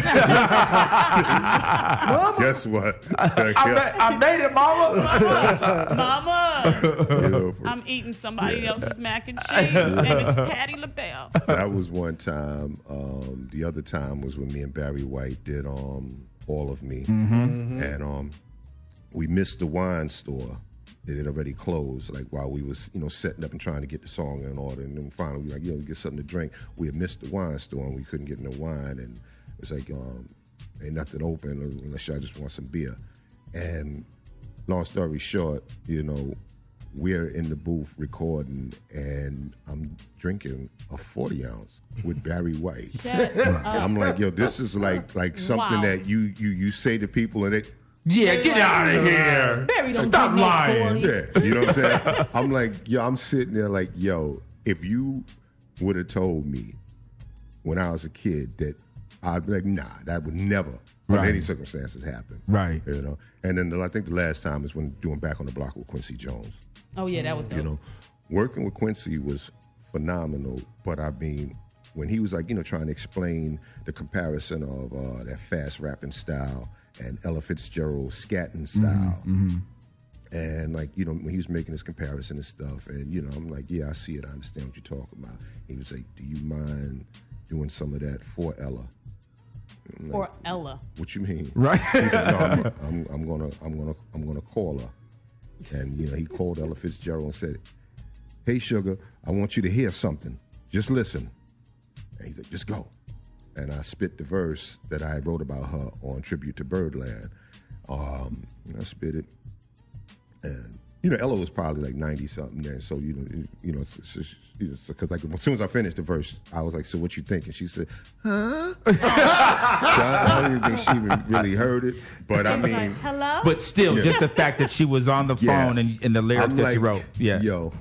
what?
I made it, Mama.
Mama. I'm eating somebody else's mac and cheese, and it's Patti LaBelle.
That was one time. The other time was when me and Barry White did All of Me, and we missed the wine store. It had already closed, like while we was, setting up and trying to get the song in order. And then finally, we we get something to drink. We had missed the wine store and we couldn't get no wine. And it was like, ain't nothing open unless y'all just want some beer. And long story short, we're in the booth recording, and I'm drinking a 40 ounce with Barry White. I'm like, this is like something that you say to people, and they.
Yeah, get out of here.
Barry, don't
stop lying.
Yeah, you know what I'm saying? I'm like, I'm sitting there like, if you would have told me when I was a kid that I'd be like, nah, that would never, under any circumstances, happen.
Right.
And then I think the last time is when doing Back on the Block with Quincy Jones.
Oh, yeah, that was dope.
Working with Quincy was phenomenal, but I mean, when he was like, trying to explain the comparison of that fast rapping style and Ella Fitzgerald's scatting style. And like, when he was making this comparison and stuff, and I'm like, yeah, I see it, I understand what you're talking about. He was like, do you mind doing some of that for Ella? Like,
for Ella.
What you mean?
Right.
He said, no, I'm gonna call her. And he called Ella Fitzgerald and said, hey sugar, I want you to hear something. Just listen. And he's like, just go. And I spit the verse that I wrote about her on Tribute to Birdland. I spit it. And, Ella was probably like 90-something then. So, because like as soon as I finished the verse, I was like, so what you think? And she said, huh? So I don't even think she even really heard it. But I mean.
Like, hello?
But still, just the fact that she was on the phone and the lyrics that she wrote. Yeah.
Yo,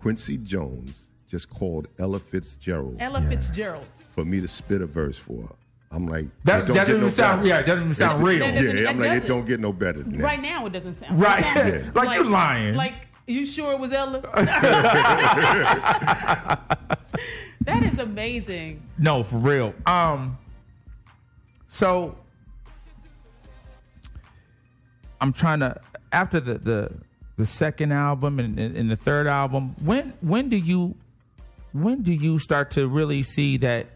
Quincy Jones just called Ella Fitzgerald.
Ella Fitzgerald.
For me to spit a verse for her. I'm like,
that doesn't even sound. Yeah, it doesn't even sound real.
Yeah, I'm like, it don't get no better than that.
Right now, it doesn't sound
right. Yeah. Like you're lying.
Like, you sure it was Ella? That is amazing.
No, for real. So I'm trying to, after the the second album and the third album. When do you start to really see that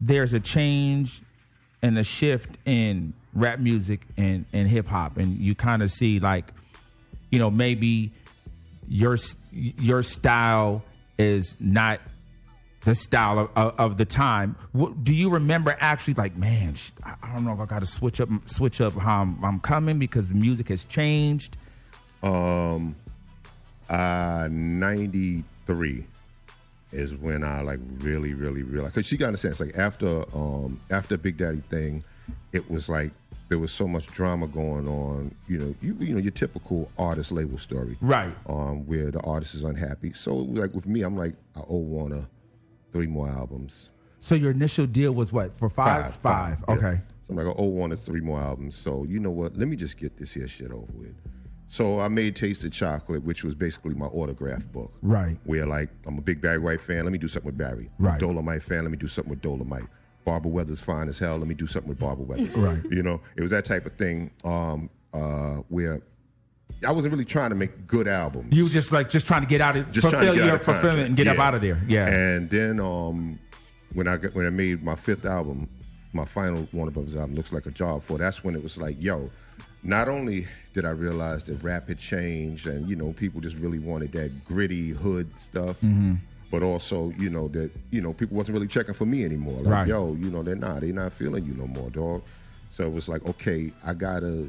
there's a change and a shift in rap music and hip hop, and you kind of see like, you know, maybe your style is not the style of the time? Do you remember actually like, man, I don't know if I got to switch up how I'm coming because the music has changed?
93 is when I like really realized, because you got to understand, it's like after Big Daddy thing, it was like there was so much drama going on. You know, your typical artist label story,
right?
Where the artist is unhappy. So like with me, I'm like, I owe Warner 3 more albums.
So your initial deal was what, for five?
Five.
Okay.
Yeah. So I'm like, I owe Warner 3 more albums. So you know what? Let me just get this here shit over with. So I made Tasted Chocolate, which was basically my autograph book.
Right.
Where like, I'm a big Barry White fan, let me do something with Barry.
Right.
Dolomite fan, let me do something with Dolomite. Barbara Weathers fine as hell, let me do something with Barbara Weathers.
Right.
You know, it was that type of thing where I wasn't really trying to make good albums.
You were just trying to get out of, fulfill your fulfillment and get up out of there. Yeah.
And then when I made my 5th album, my final Warner Brothers album, Looks Like a Job For, that's when it was like, yo, not only did I realize that rap had changed and, you know, people just really wanted that gritty hood stuff, but also, you know, that, you know, people wasn't really checking for me anymore. Like,
right.
Yo, you know, they're not feeling you no more, dog. So it was like, okay, I gotta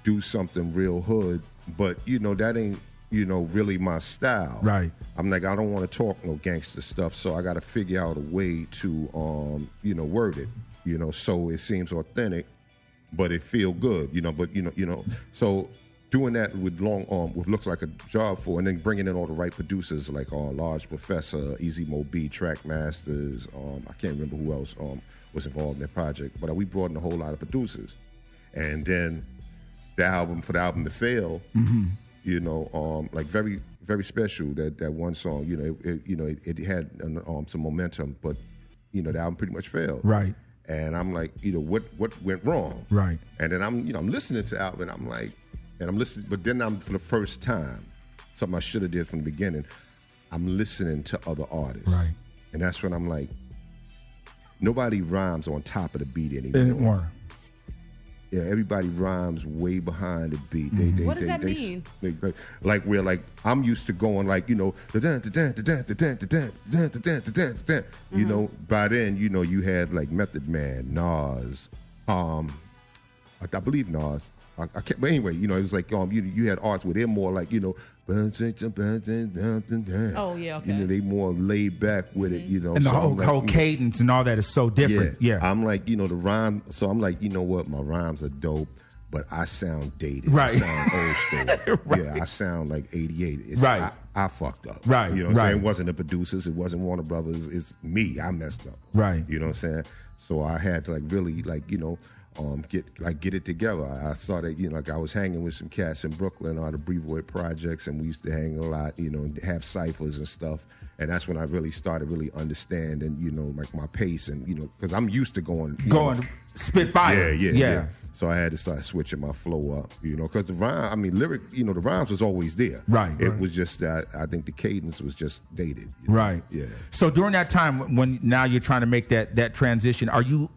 do something real hood, but, you know, that ain't, you know, really my style.
Right.
I'm like, I don't want to talk no gangster stuff, so I got to figure out a way to, you know, word it, you know, so it seems authentic, but it feel good, you know. But you know, so doing that with with Looks Like a Job For, and then bringing in all the right producers like Large Professor, Easy Mo B, Track Masters. I can't remember who else was involved in that project, but we brought in a whole lot of producers, and then the album to fail. You know, like very, very special. That one song, you know, it had some momentum, but you know, the album pretty much failed.
Right.
And I'm like, you know, what went wrong?
Right.
And then I'm listening to the album, and I'm like, but then for the first time, something I should have did from the beginning, I'm listening to other artists.
Right.
And that's when I'm like, nobody rhymes on top of the beat anymore. Yeah, everybody rhymes way behind the beat.
What does that mean?
Like where like I'm used to going like, you know, you know, by then, you know, you had like Method Man, Nas, I believe Nas. I can't, but anyway, you know, it was like you had artists where they're more like, you know,
oh yeah, okay.
You know, they more laid back with it, you know.
And the
so
whole cadence and all that is so different. Yeah.
I'm like, you know, the rhyme. So I'm like, you know what, my rhymes are dope, but I sound dated.
Right.
I sound old school.
Right.
Yeah, I sound like 88.
Right.
I fucked up.
Right.
You know what I'm
right.
saying? It wasn't the producers. It wasn't Warner Brothers. It's me. I messed up.
Right.
You know what I'm saying? So I had to like really like, you know, get it together. I started, you know, like I was hanging with some cats in Brooklyn on the Brevoort projects, and we used to hang a lot, you know, have ciphers and stuff. And that's when I really started understanding, you know, like my pace, and you know, because I'm used to going
spit fire.
Yeah. So I had to start switching my flow up, you know, because the rhymes was always there.
Right.
It was just that I think the cadence was just dated. You know?
Right.
Yeah.
So during that time when now you're trying to make that transition, are you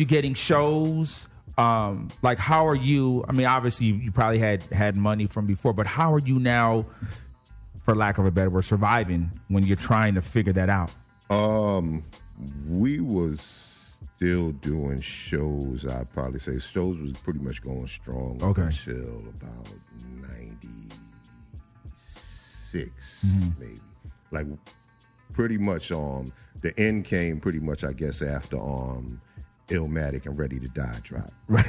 getting shows? Like, how are you? I mean, obviously, you probably had money from before, but how are you now, for lack of a better word, surviving when you're trying to figure that out?
We was still doing shows. I'd probably say shows was pretty much going strong until about 96, maybe. Like, pretty much, the end came pretty much, I guess, after Illmatic and Ready to Die drop.
Right.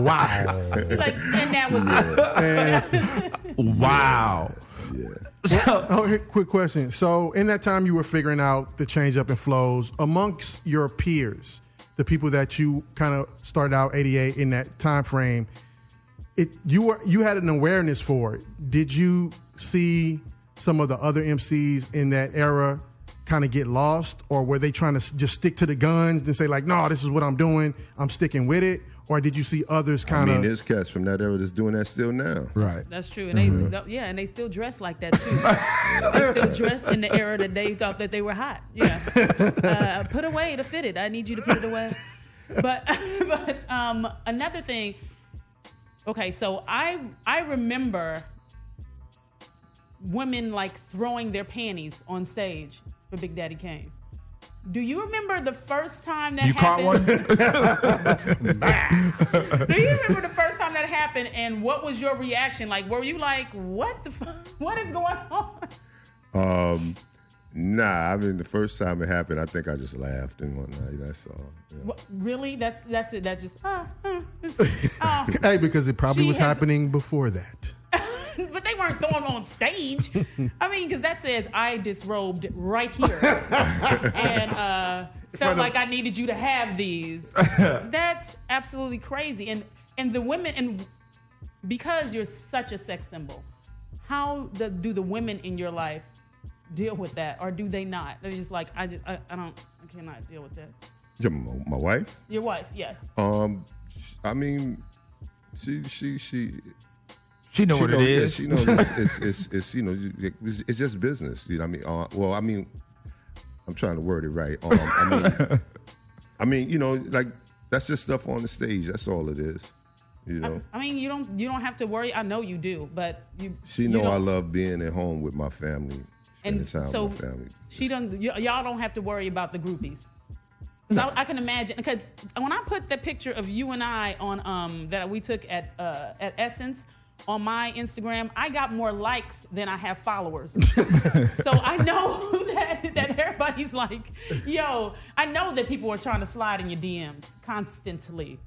Wow.
Like, and that was
wow.
Yeah.
Quick question. So in that time you were figuring out the change up in flows amongst your peers, the people that you kind of started out 88 in that time frame, you had an awareness for it. Did you see some of the other MCs in that era kind of get lost, or were they trying to just stick to the guns and say like, no, this is what I'm doing, I'm sticking with it? Or did you see others kind of?
I mean, there's cats from that era that's doing that still now.
Right.
That's true. And and they still dress like that too. They still dress in the era that they thought that they were hot. Yeah. Put away the fitted. I need you to put it away. But another thing. Okay, so I remember women like throwing their panties on stage for Big Daddy Kane. Do you remember the first time that happened?
You caught
one? Do you remember the first time that happened, and what was your reaction? Like, were you like, what the fuck? What is going on?
Nah, I mean, the first time it happened, I think I just laughed and whatnot. That's all. Yeah.
What, really? That's it? That's just,
Hey, because it probably was happening before that.
But they weren't throwing on stage. I mean, because that says I disrobed right here. And felt like I needed you to have these. That's absolutely crazy. And the women, and because you're such a sex symbol, how do the women in your life deal with that, or do they not? They're just like, I cannot deal with that.
My wife?
Your wife, yes.
I mean,
she know what it is.
She knows it's it's just business. You know what I mean? I'm trying to word it right. I mean, like that's just stuff on the stage. That's all it is. You know.
I mean, you don't have to worry. I know you do, but
She know I love being at home with my family, spending time with my family.
Y'all don't have to worry about the groupies. Because I can imagine. Because when I put the picture of you and I on that we took at Essence on my Instagram, I got more likes than I have followers. So I know that everybody's like, yo, I know that people are trying to slide in your DMs constantly.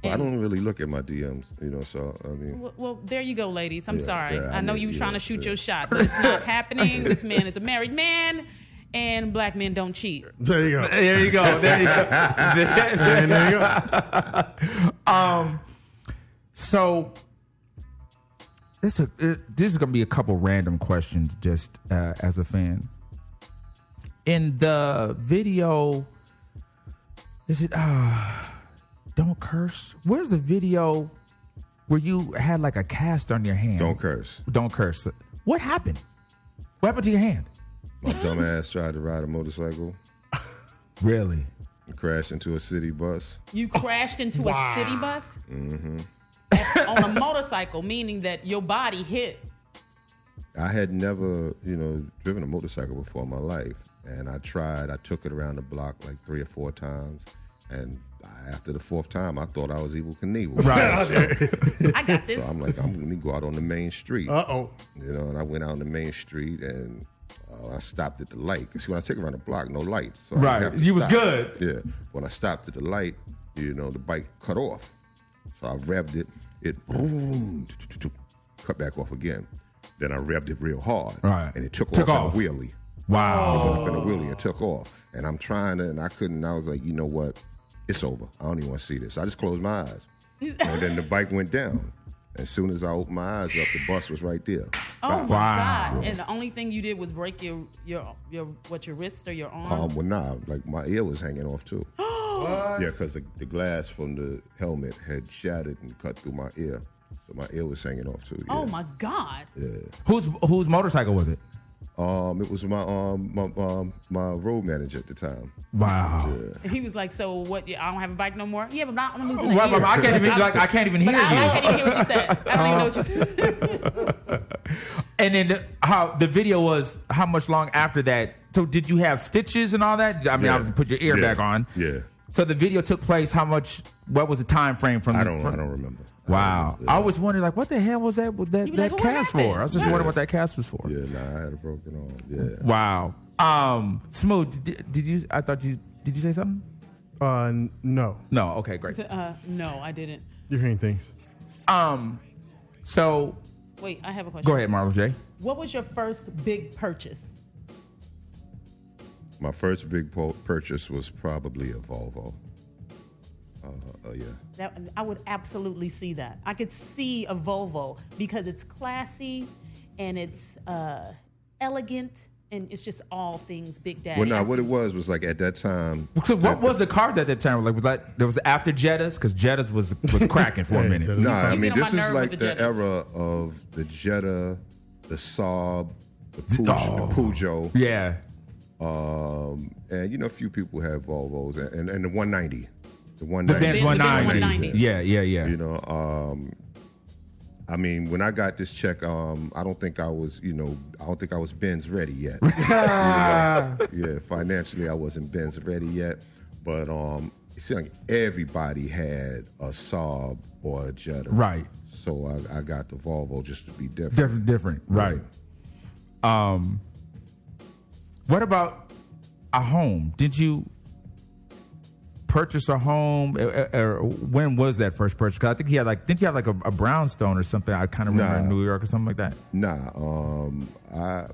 Well, I don't really look at my DMs, so I mean.
Well, there you go, ladies. I'm sorry. Yeah, I know you were trying to shoot your shot, but it's not happening. This man is a married man, and black men don't cheat.
There you go.
There you go. There you go.
There you go.
So this is gonna be a couple random questions, just as a fan. In the video, is it? Don't curse. Where's the video where you had like a cast on your hand?
Don't curse.
Don't curse. What happened? What happened to your hand?
My dumb ass tried to ride a motorcycle.
Really?
Crashed into a city bus.
You crashed into a city bus?
Mm-hmm.
On a motorcycle, meaning that your body hit.
I had never, driven a motorcycle before in my life. And I took it around the block like 3 or 4 times. And after the 4th time, I thought I was Evel Knievel.
Right.
I got this.
So I'm like, let me go out on the main street.
Uh-oh.
And I went out on the main street and I stopped at the light. See, when I take around the block, no light. So
right. You was good.
Yeah. When I stopped at the light, the bike cut off. So I revved it. It boom, cut back off again. Then I revved it real hard.
Right.
And it took off in a wheelie.
Wow.
It went up in a wheelie and took off. And I'm trying to, and I couldn't. I was like, you know what? It's over. I don't even want to see this. I just closed my eyes. And then the bike went down. As soon as I opened my eyes up, the bus was right there.
Oh, my God. And the only thing you did was break your wrist or your arm?
Well, nah. Like, my ear was hanging off, too.
What?
Yeah, because the glass from the helmet had shattered and cut through my ear. So my ear was hanging off, too. Yeah.
Oh, my God.
Yeah.
Whose motorcycle was it?
It was my road manager at the time.
Wow.
Yeah.
He was like, "So what? I don't have a bike no more." Yeah, but I'm losing
the ear. I can't even hear you.
I can't even hear what you said. I don't even know what you said.
And then how the video was? How much long after that? So did you have stitches and all that? I mean, obviously put your ear back on.
Yeah.
So the video took place. How much? What was the time frame from?
I don't remember.
Wow. I was wondering, like, what the hell was that? Was that cast for? I was just wondering what that cast was for.
Yeah, I had a broken arm. Yeah.
Wow. Smooth. Did you? I thought you. Did you say something?
No.
No. Okay. Great.
No, I didn't.
You're hearing things.
So. Wait, I have a question.
Go ahead, Marlo J.
What was your first big purchase?
My first big purchase was probably a Volvo. Yeah.
I would absolutely see that. I could see a Volvo because it's classy and it's elegant and it's just all things Big Daddy.
Well, no, what it was like at that time.
So what was the cars at that time? Like, was that there was after Jettas? Because Jettas was cracking for a minute.
No, I mean,
get on
this
my
is
nerve
like
with
the
the Jettas.
era of the Jetta, the Saab, the Peugeot.
Yeah.
And you know, a few people have Volvos and the 190. The
The Benz 190. Yeah.
You know, I mean, when I got this check, I don't think I was Benz ready yet. Yeah, financially I wasn't Benz ready yet, but it seemed like everybody had a Saab or a Jetta.
Right.
So I got the Volvo just to be different.
Different. Right. What about a home? Did you purchase a home? Or when was that first purchase? Because I think didn't you have like a brownstone or something? I kind of remember in New York or something like that.
Nah,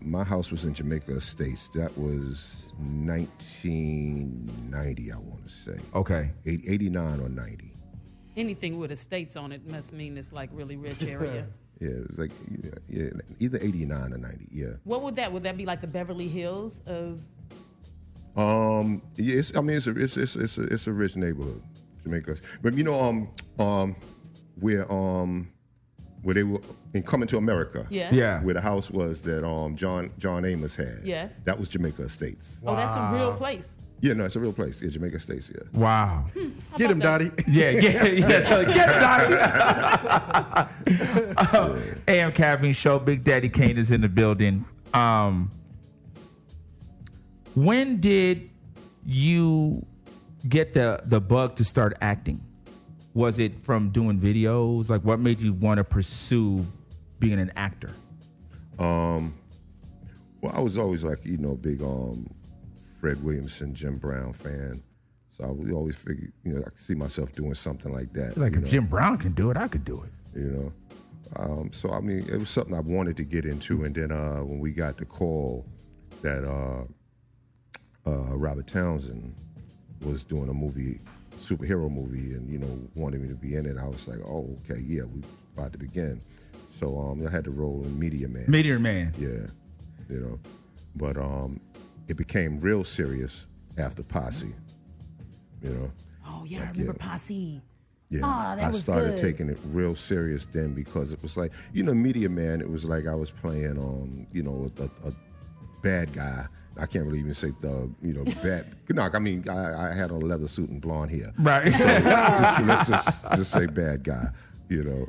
my house was in Jamaica Estates. That was 1990, I want to say.
Okay.
89 or 90.
Anything with estates on it must mean it's like really rich area.
Yeah, it was like either 89 or 90. Yeah.
What would that be like the Beverly Hills of?
Yes, I mean it's a rich neighborhood, Jamaica. But you know, where they were in Coming to America.
Yes.
Yeah.
Where the house was that John Amos had.
Yes.
That was Jamaica Estates.
Oh, that's a real place.
Yeah, no, it's a real place. Yeah, Jamaica Estates. Yeah.
Wow.
Get him, Dottie.
Yeah. So get him, Dottie. AM Caffeine Show. Big Daddy Kane is in the building. When did you get the bug to start acting? Was it from doing videos? Like, what made you want to pursue being an actor?
Well, I was always like, you know, big Fred Williamson, Jim Brown fan. So I would always figure, you know, I could see myself doing something like that.
Like, if
know?
Jim Brown can do it, I could do it.
You know, so I mean, it was something I wanted to get into. And then when we got the call that Robert Townsend was doing a movie, superhero movie, and you know, wanted me to be in it, I was like, oh, okay, yeah, we about to begin. So I had to roll in Meteor Man.
Meteor Man.
Yeah, you know, but it became real serious after Posse. You know.
Oh yeah, I remember Posse.
Yeah,
Oh, that
I
was
started
good.
taking it real serious then because it was like, you know, Meteor Man, it was like I was playing, you know, a bad guy. I can't really even say thug, you know, bad. No, I mean, I had on a leather suit and blonde hair.
Right.
So let's just say bad guy, you know.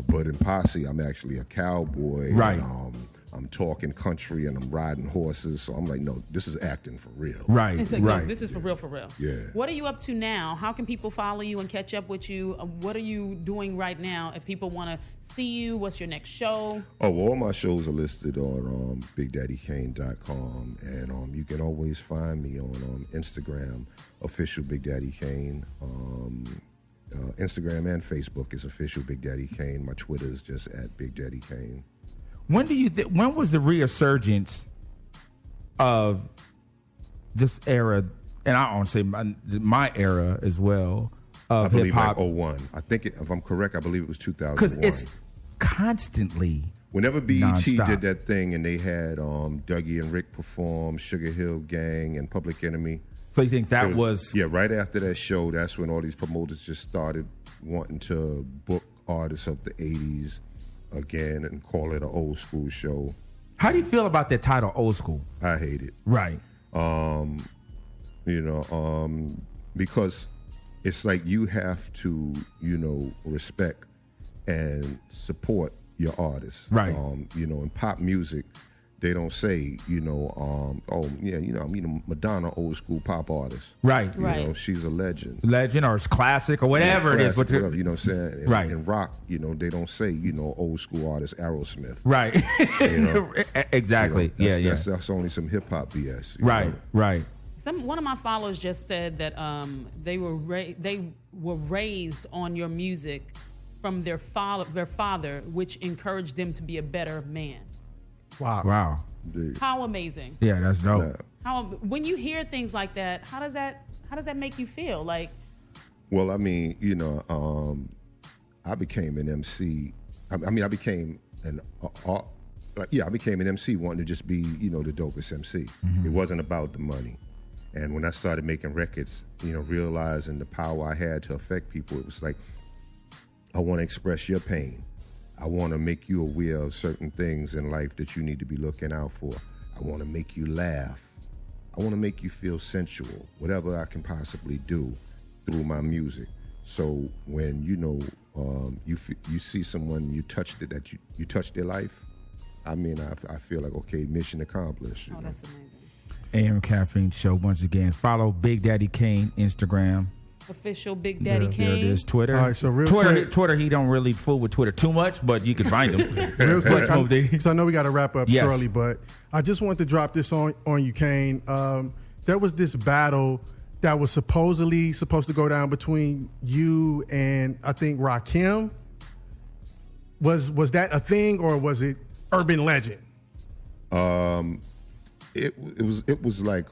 But in Posse, I'm actually a cowboy.
Right.
And, I'm talking country and I'm riding horses. So I'm like, no, this is acting for real.
Right.
It's like,
right.
no, this is for real, for real.
Yeah.
What are you up to now? How can people follow you and catch up with you? What are you doing right now? If people want to see you, what's your next show?
Oh, well, all my shows are listed on BigDaddyKane.com, and you can always find me on Instagram, official Big Daddy Kane. Instagram and Facebook is official Big Daddy Kane. My Twitter is just at Big Daddy Kane.
When do you when was the resurgence of this era, and I want to say my era as well, of hip hop?
I believe like 01. I think, if I'm correct, I believe it was 2001.
Because it's constantly
whenever BET
nonstop.
did that thing and they had Dougie and Rick perform, Sugar Hill Gang and Public Enemy.
So you think that was
Yeah, right after that show, that's when all these promoters just started wanting to book artists of the 80s again and call it an old school show.
How do you feel about that title, old school?
I hate it.
Right.
You know, because it's like you have to, you know, respect and support your artists.
Right.
You know, in pop music, they don't say, you know, oh yeah, you know, I mean, Madonna, old school pop artist.
Right.
You
Right.
know, she's a legend.
Legend or it's classic or whatever it is.
Classic, whatever, you know what I'm saying? In,
Right.
In rock, you know, they don't say, you know, old school artist Aerosmith.
Right.
You know?
Exactly.
You know,
yeah.
that's only some hip hop BS. you
Right.
know?
Right.
One of my followers just said that they were raised on your music from their father, which encouraged them to be a better man.
Wow.
Dude.
How amazing!
Yeah, that's dope.
Yeah.
When you hear things like that, how does that make you feel? Like,
Well, I mean, you know, I became an MC. I mean, I became I became an MC wanting to just be, the dopest MC. Mm-hmm. It wasn't about the money. And when I started making records, realizing the power I had to affect people, it was like, I want to express your pain. I want to make you aware of certain things in life that you need to be looking out for. I want to make you laugh. I want to make you feel sensual, whatever I can possibly do through my music. So when, you see someone, you touched it, that you touched their life, I feel like, okay, mission accomplished.
Oh, that's amazing.
AM Caffeine Show once again. Follow Big Daddy Kane Instagram.
Official Big Daddy Kane.
There it is. Twitter.
All right, so real
Twitter,
quick,
he don't really fool with Twitter too much, but you can find him.
Real quick, because I know we got to wrap up
Yes.
shortly, but I just want to drop this on you, Kane. There was this battle that was supposed to go down between you and I think Rakim. Was that a thing, or was it urban legend?
It was like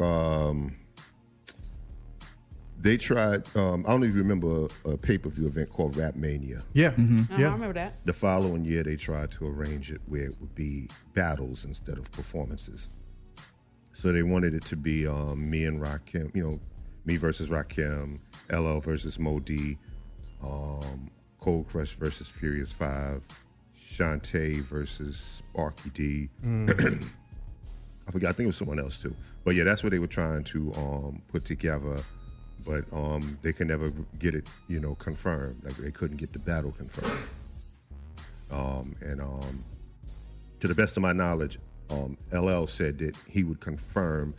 they tried. I don't know if you remember a pay-per-view event called Rap Mania.
Yeah,
I remember that.
The following year, they tried to arrange it where it would be battles instead of performances. So they wanted it to be me and Rakim, me versus Rakim, LL versus Mo D, Cold Crush versus Furious 5, Shantae versus Sparky D. I forgot, I think it was someone else too. But yeah, that's what they were trying to put together. But they could never get it, confirmed. Like they couldn't get the battle confirmed. And to the best of my knowledge, LL said that he would confirm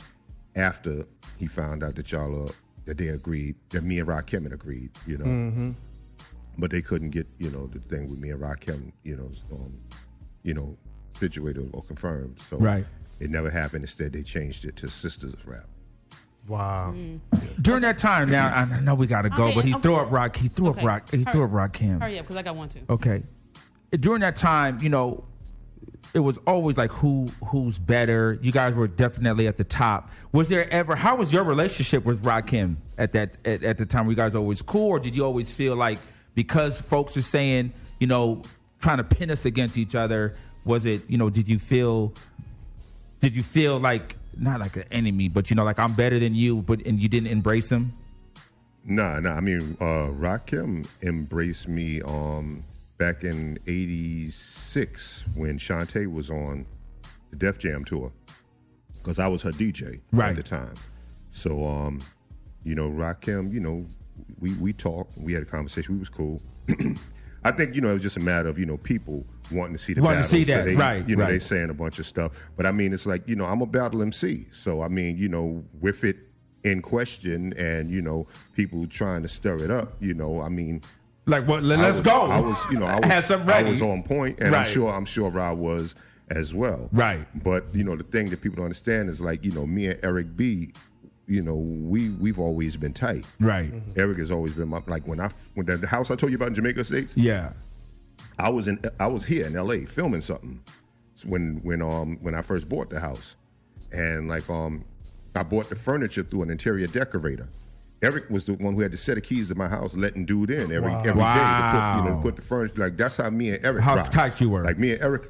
after he found out that that they agreed, that me and Rakim had agreed,
Mm-hmm.
But they couldn't get, the thing with me and Rakim, situated or confirmed. So
Right.
It never happened. Instead, they changed it to Sisters of Rap.
Wow.
During that time, now I know we got to go,
Okay,
but he
okay.
threw up Rock. He threw
Okay.
up Rock. He threw up Rakim.
Hurry up, because I got one too.
Okay. During that time, it was always like who's better. You guys were definitely at the top. Was there ever? How was your relationship with Rakim at the time? Were you guys always cool, or did you always feel like because folks are saying, trying to pin us against each other? Was it, did you feel like not like an enemy, but like I'm better than you, and you didn't embrace him?
Nah. I mean, Rakim embraced me back in '86 when Shantae was on the Def Jam tour, because I was her DJ
Right.
at the time. So, Rakim, we talked, we had a conversation, we was cool. I think, it was just a matter of, people wanting to see the battle.
See that,
so they,
right.
They saying a bunch of stuff. But I mean, it's like, I'm a battle MC. So, I mean, with it in question and, people trying to stir it up, I mean.
Like, what? Let's go.
I was
had something ready.
I was on point, and
Right.
I'm sure Rod was as well.
Right.
But, the thing that people don't understand is like, me and Eric B, we've always been tight.
Right.
Eric has always been when the house I told you about in Jamaica Estates.
Yeah.
I was here in LA filming something when I first bought the house, and I bought the furniture through an interior decorator. Eric was the one who had the set of keys to my house, letting dude in every day to put the furniture. Like that's how me and Eric.
How
rocked.
tight you were.
Like me and Eric.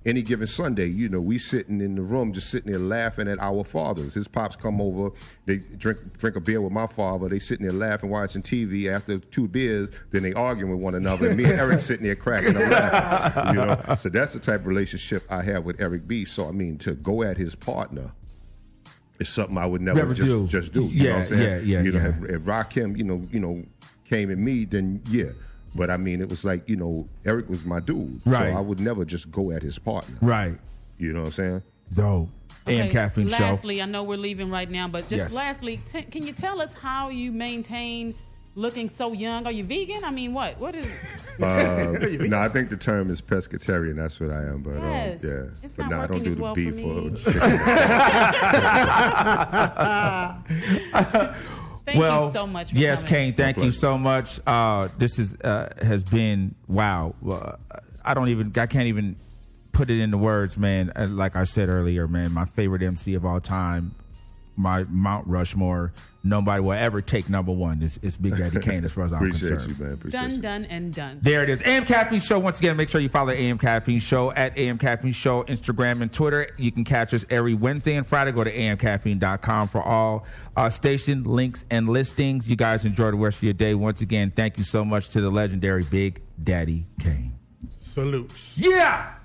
Any given Sunday, we sitting in the room, just sitting there laughing at our fathers. His pops come over, they drink a beer with my father. They sitting there laughing, watching TV. After 2 beers, then they arguing with one another. And me and Eric sitting there cracking up laughing. So that's the type of relationship I have with Eric B. So I mean, to go at his partner. It's something I would never just do. You know what I'm saying?
Yeah.
If Rakim, came at me, then yeah. But I mean, it was like, Eric was my dude.
Right.
So I would never just go at his partner.
Right.
You know what I'm saying?
Dope. AM Caffeine Show.
Lastly, I know we're leaving right now, but just
Yes.
lastly, can you tell us how you maintain looking so young? Are you vegan? I mean, what? What is?
No, I think the term is pescatarian. That's what I am. But
Yes.
yeah.
It's
but
not
no, I don't
working
do
as
the
well
beef
for me. Thank you so much for
yes,
coming.
Kane, thank you so much. This has been wow. I can't even put it into words, man. Like I said earlier, man, my favorite MC of all time. my Mount Rushmore. Nobody will ever take number one. It's Big Daddy Kane as far as I'm concerned.
Appreciate you, man. Appreciate you.
Done, and done.
There it is. AM Caffeine Show. Once again, make sure you follow AM Caffeine Show at AM Caffeine Show, Instagram and Twitter. You can catch us every Wednesday and Friday. Go to amcaffeine.com for all station links and listings. You guys enjoy the rest of your day. Once again, thank you so much to the legendary Big Daddy Kane.
Salutes.
Yeah!